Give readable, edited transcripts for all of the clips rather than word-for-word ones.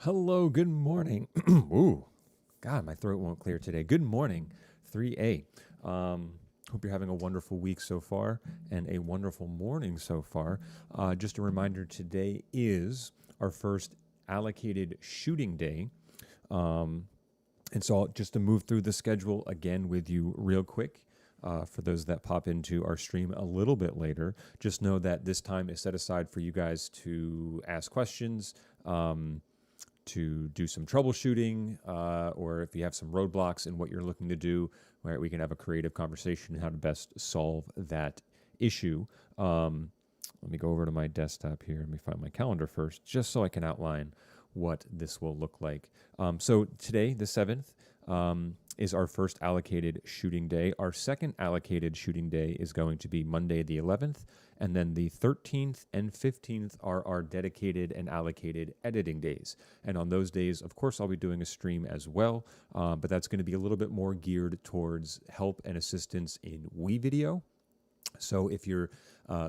Hello, good morning. Ooh, God, my throat won't clear today. Good morning, 3A. Hope you're having a wonderful week so far and a wonderful morning so far. Just a reminder, today is our first allocated shooting day. And so just to move through the schedule again with you real quick, for those that pop into our stream a little bit later, just know that this time is set aside for you guys to ask questions, to do some troubleshooting, or if you have some roadblocks in what you're looking to do, where we can have a creative conversation on how to best solve that issue. Let me go over to my desktop here. Let me find my calendar first, just so I can outline what this will look like. So today, the 7th, is our first allocated shooting day. Our second allocated shooting day is going to be Monday the 11th, and then the 13th and 15th are our dedicated and allocated editing days. And on those days, of course, I'll be doing a stream as well, but that's going to be a little bit more geared towards help and assistance in WeVideo. So if you're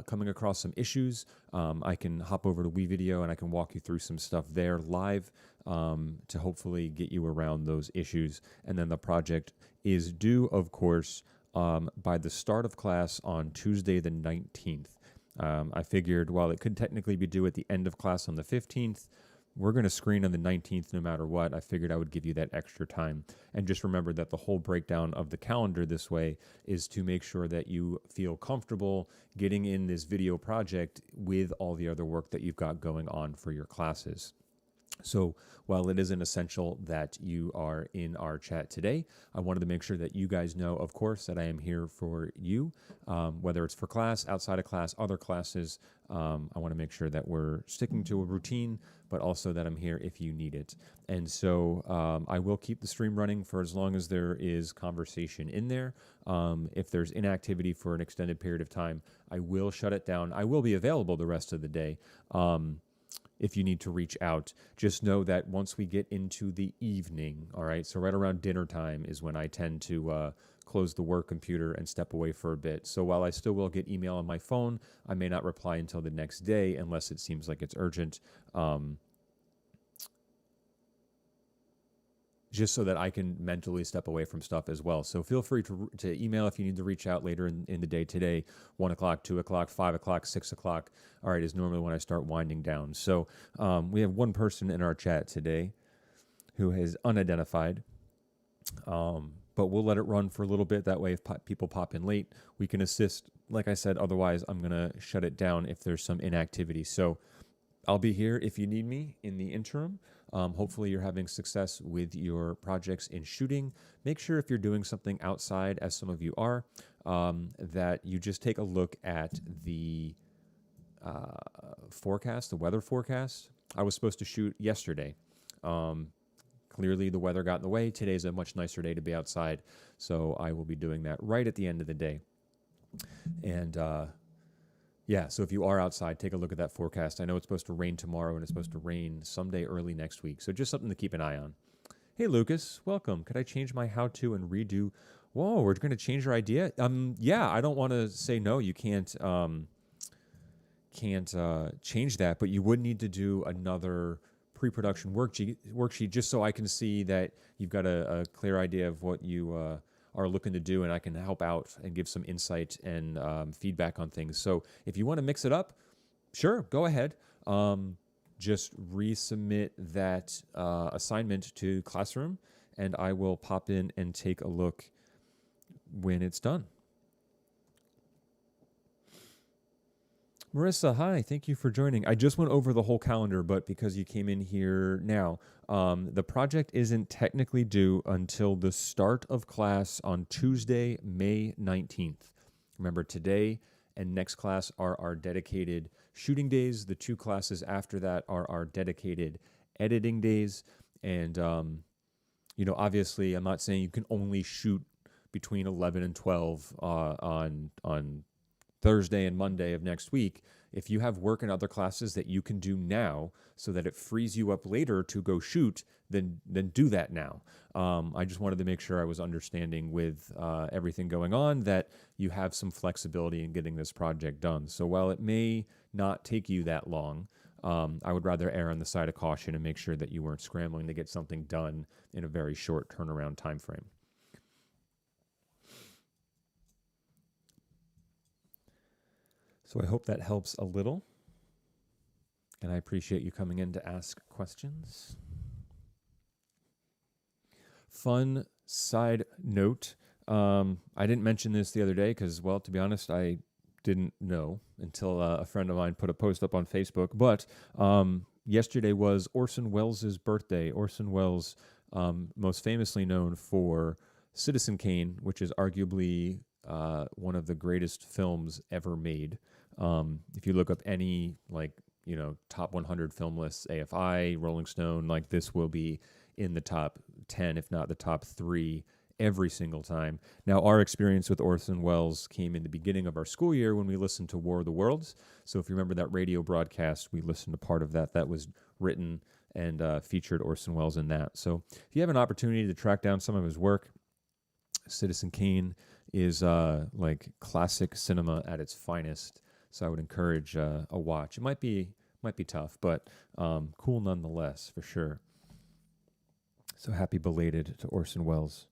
coming across some issues, I can hop over to WeVideo and I can walk you through some stuff there live, to hopefully get you around those issues. And then the project is due, of course, by the start of class on Tuesday the 19th. I figured while it could technically be due at the end of class on the 15th, we're going to screen on the 19th no matter what. I figured I would give you that extra time. And just remember that the whole breakdown of the calendar this way is to make sure that you feel comfortable getting in this video project with all the other work that you've got going on for your classes. So while it isn't essential that you are in our chat today, I wanted to make sure that you guys know, of course, that I am here for you, whether it's for class, outside of class, other classes. I want to make sure that we're sticking to a routine, but also that I'm here if you need it. And so I will keep the stream running for as long as there is conversation in there. If there's inactivity for an extended period of time, I will shut it down. I will be available the rest of the day. If you need to reach out, just know that once we get into the evening, all right, so right around dinner time is when I tend to close the work computer and step away for a bit. So while I still will get email on my phone, I may not reply until the next day unless it seems like it's urgent. Just so that I can mentally step away from stuff as well. So feel free to email if you need to reach out later in the day today. 1 o'clock, 2 o'clock, 5 o'clock, 6 o'clock. All right, is normally when I start winding down. So we have one person in our chat today who is unidentified, but we'll let it run for a little bit. That way, if people pop in late, we can assist. Like I said, otherwise I'm going to shut it down if there's some inactivity. So I'll be here if you need me in the interim. Hopefully you're having success with your projects in shooting. Make sure if you're doing something outside, as some of you are, that you just take a look at the forecast, the weather forecast. I was supposed to shoot yesterday. Clearly the weather got in the way. Today's a much nicer day to be outside, so I will be doing that right at the end of the day. And yeah, so if you are outside, take a look at that forecast. I know it's supposed to rain tomorrow and it's supposed to rain someday early next week. So just something to keep an eye on. Hey, Lucas, welcome. Could I change my how-to and redo? Whoa, we're going to change your idea? Yeah, I don't want to say no. You can't change that, but you would need to do another pre-production worksheet just so I can see that you've got a clear idea of what you are looking to do, and I can help out and give some insight and feedback on things. So if you want to mix it up, sure, go ahead. Just resubmit that assignment to Classroom, and I will pop in and take a look when it's done. Marissa, hi, thank you for joining. I just went over the whole calendar, but because you came in here now, the project isn't technically due until the start of class on Tuesday, May 19th. Remember, today and next class are our dedicated shooting days. The 2 classes after that are our dedicated editing days. And, obviously, I'm not saying you can only shoot between 11 and 12 on Thursday and Monday of next week. If you have work in other classes that you can do now so that it frees you up later to go shoot, then do that now. I just wanted to make sure I was understanding with everything going on that you have some flexibility in getting this project done. So while it may not take you that long, I would rather err on the side of caution and make sure that you weren't scrambling to get something done in a very short turnaround time frame. So I hope that helps a little, and I appreciate you coming in to ask questions. Fun side note, I didn't mention this the other day because, well, to be honest, I didn't know until a friend of mine put a post up on Facebook, but yesterday was Orson Welles' birthday. Orson Welles, most famously known for Citizen Kane, which is arguably one of the greatest films ever made. If you look up any, top 100 film lists, AFI, Rolling Stone, this will be in the top 10, if not the top 3, every single time. Now, our experience with Orson Welles came in the beginning of our school year when we listened to War of the Worlds. So if you remember that radio broadcast, we listened to part of that. That was written and featured Orson Welles in that. So if you have an opportunity to track down some of his work, Citizen Kane is classic cinema at its finest. So I would encourage a watch. It might be tough, but cool nonetheless, for sure. So happy belated to Orson Welles.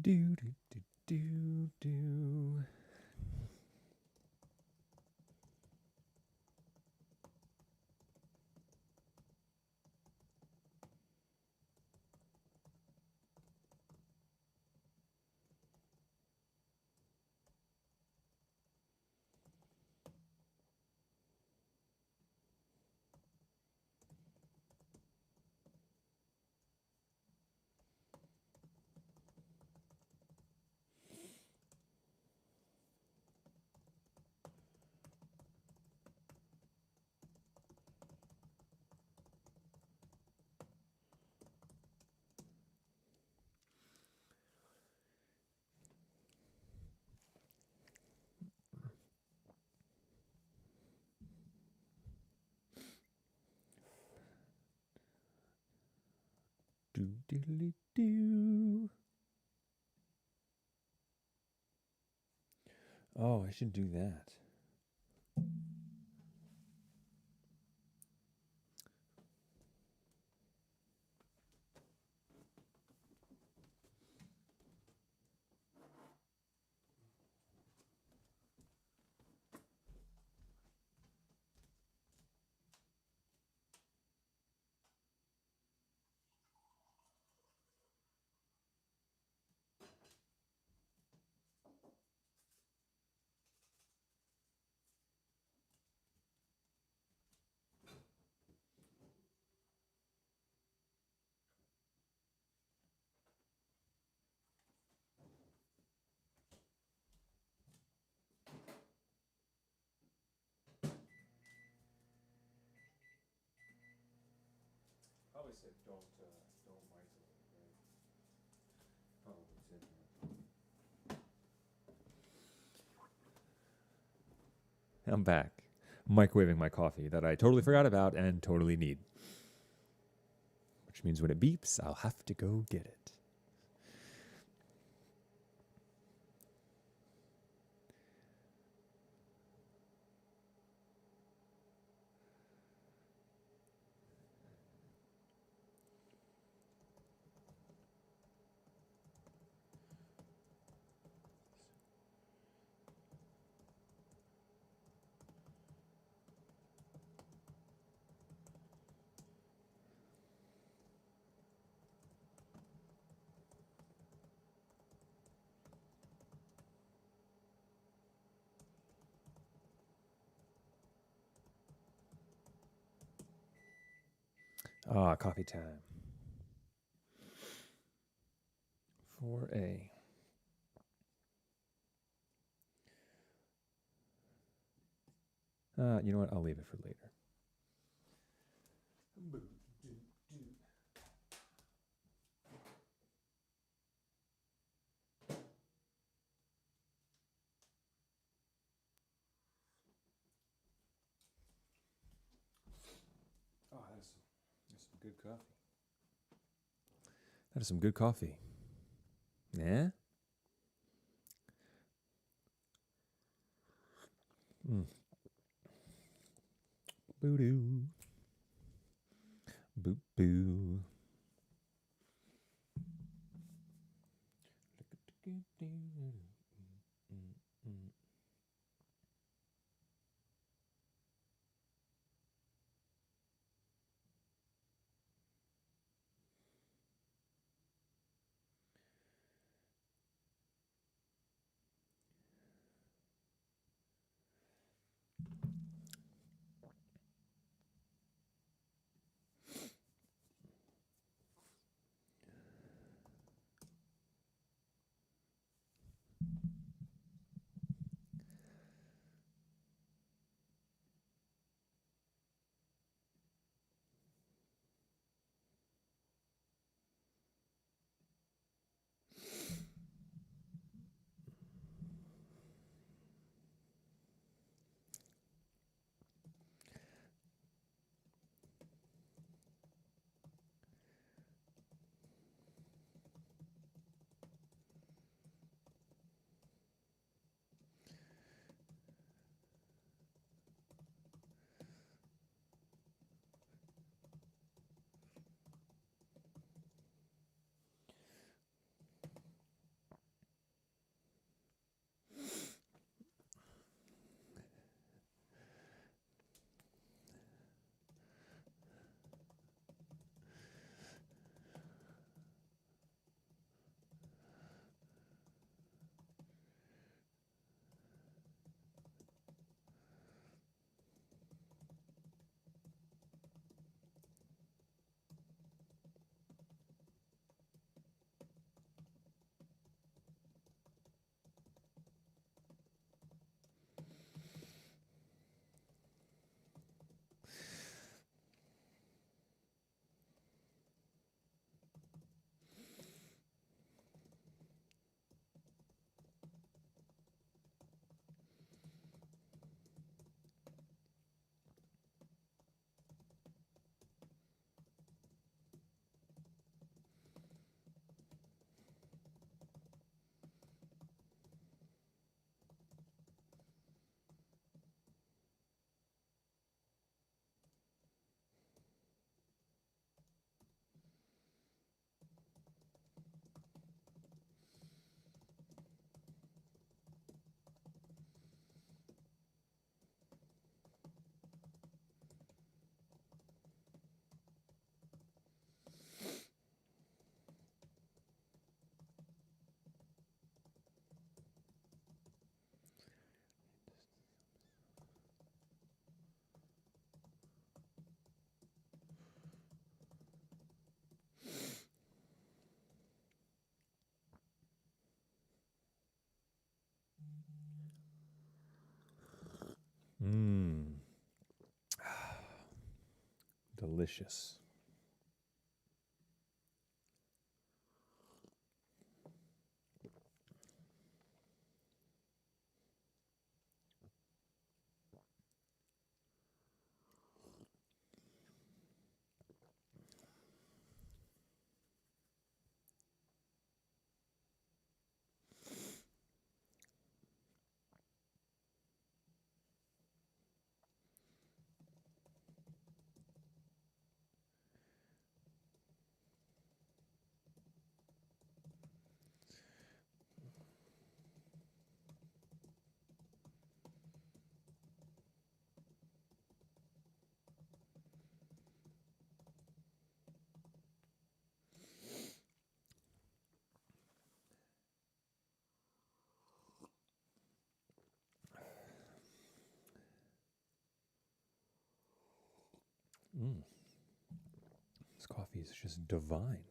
Do, do, do, do, do. do diddly do. Oh, I should do that. Probably said don't microwave, right? Probably said that. I'm back. Microwaving my coffee that I totally forgot about and totally need. Which means when it beeps, I'll have to go get it. Ah, coffee time. 4A. You know what? I'll leave it for later. Oh, that's some good coffee. That is some good coffee. Yeah? Boo-doo. Boo-boo. delicious. This coffee is just divine.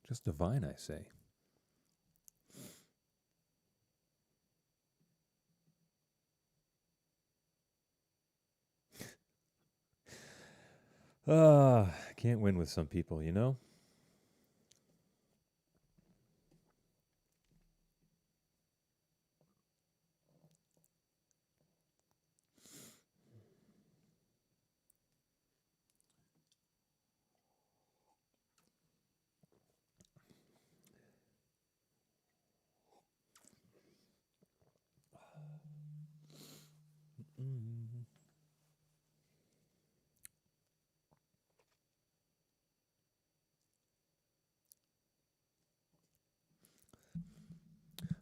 Just divine, I say. Can't win with some people, you know?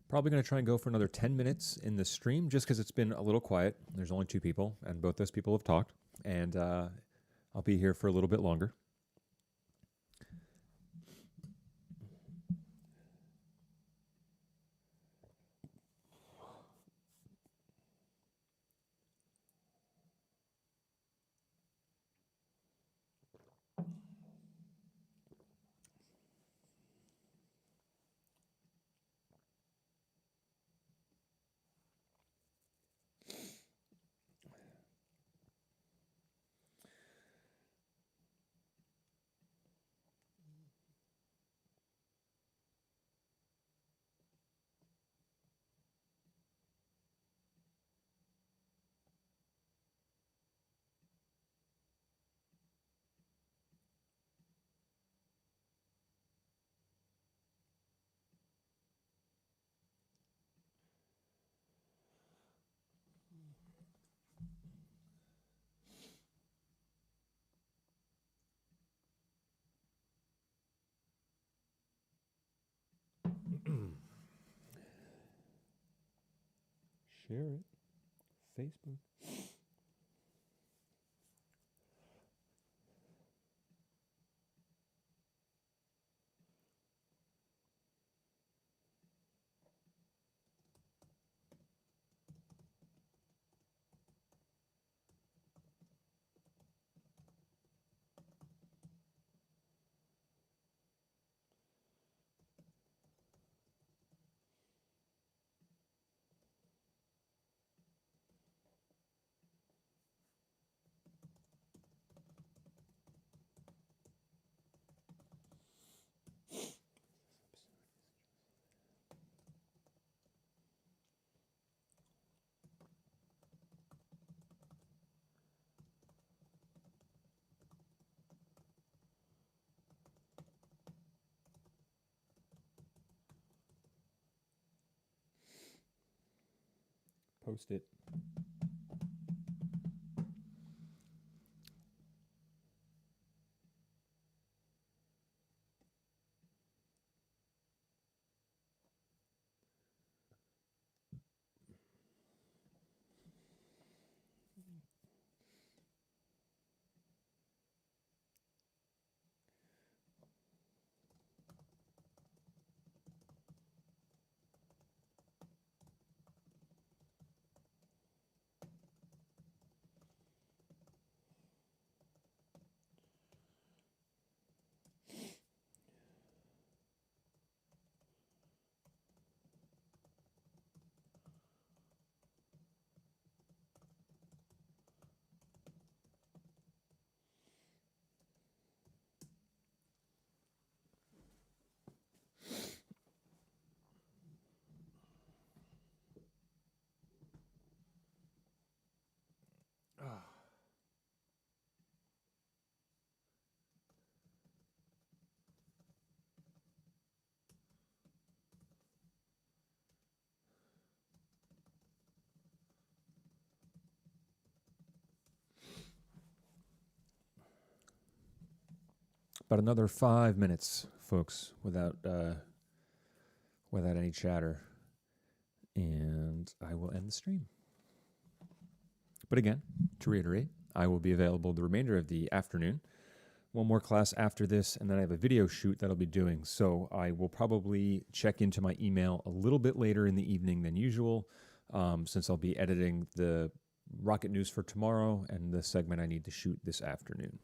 Probably going to try and go for another 10 minutes in the stream just because it's been a little quiet. There's only 2 people, and both those people have talked. And I'll be here for a little bit longer. Share it. Facebook. Post it. About another 5 minutes, folks, without any chatter, and I will end the stream. But again, to reiterate, I will be available the remainder of the afternoon. One more class after this, and then I have a video shoot that I'll be doing. So I will probably check into my email a little bit later in the evening than usual, since I'll be editing the Rocket News for tomorrow and the segment I need to shoot this afternoon.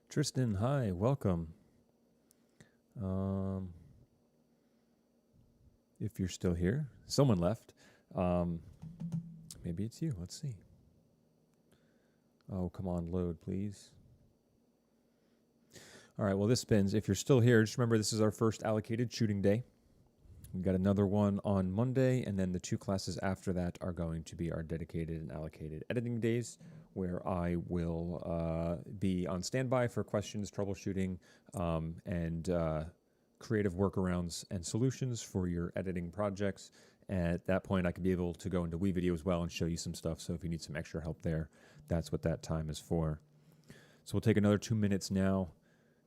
Tristan, hi, welcome. If you're still here, someone left. Maybe it's you. Let's see. Oh, come on, load, please. All right, well, this spins. If you're still here, just remember this is our first allocated shooting day. We've got another one on Monday, and then the 2 classes after that are going to be our dedicated and allocated editing days, where I will be on standby for questions, troubleshooting, and creative workarounds and solutions for your editing projects. At that point, I could be able to go into WeVideo as well and show you some stuff. So if you need some extra help there, that's what that time is for. So we'll take another 2 minutes now.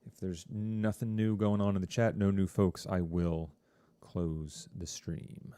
If there's nothing new going on in the chat, no new folks, I will close the stream.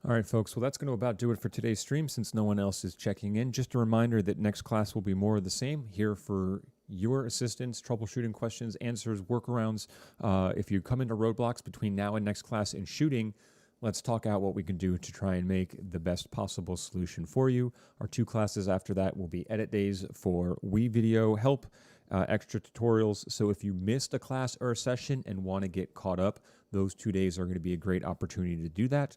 All right, folks. Well, that's going to about do it for today's stream since no one else is checking in. Just a reminder that next class will be more of the same, here for your assistance, troubleshooting questions, answers, workarounds. If you come into roadblocks between now and next class in shooting, let's talk out what we can do to try and make the best possible solution for you. Our 2 classes after that will be edit days for video help, extra tutorials. So if you missed a class or a session and want to get caught up, those 2 days are going to be a great opportunity to do that.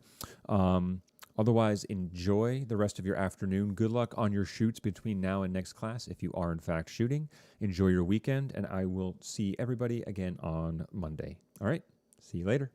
Otherwise, enjoy the rest of your afternoon. Good luck on your shoots between now and next class if you are in fact shooting. Enjoy your weekend, and I will see everybody again on Monday. All right, see you later.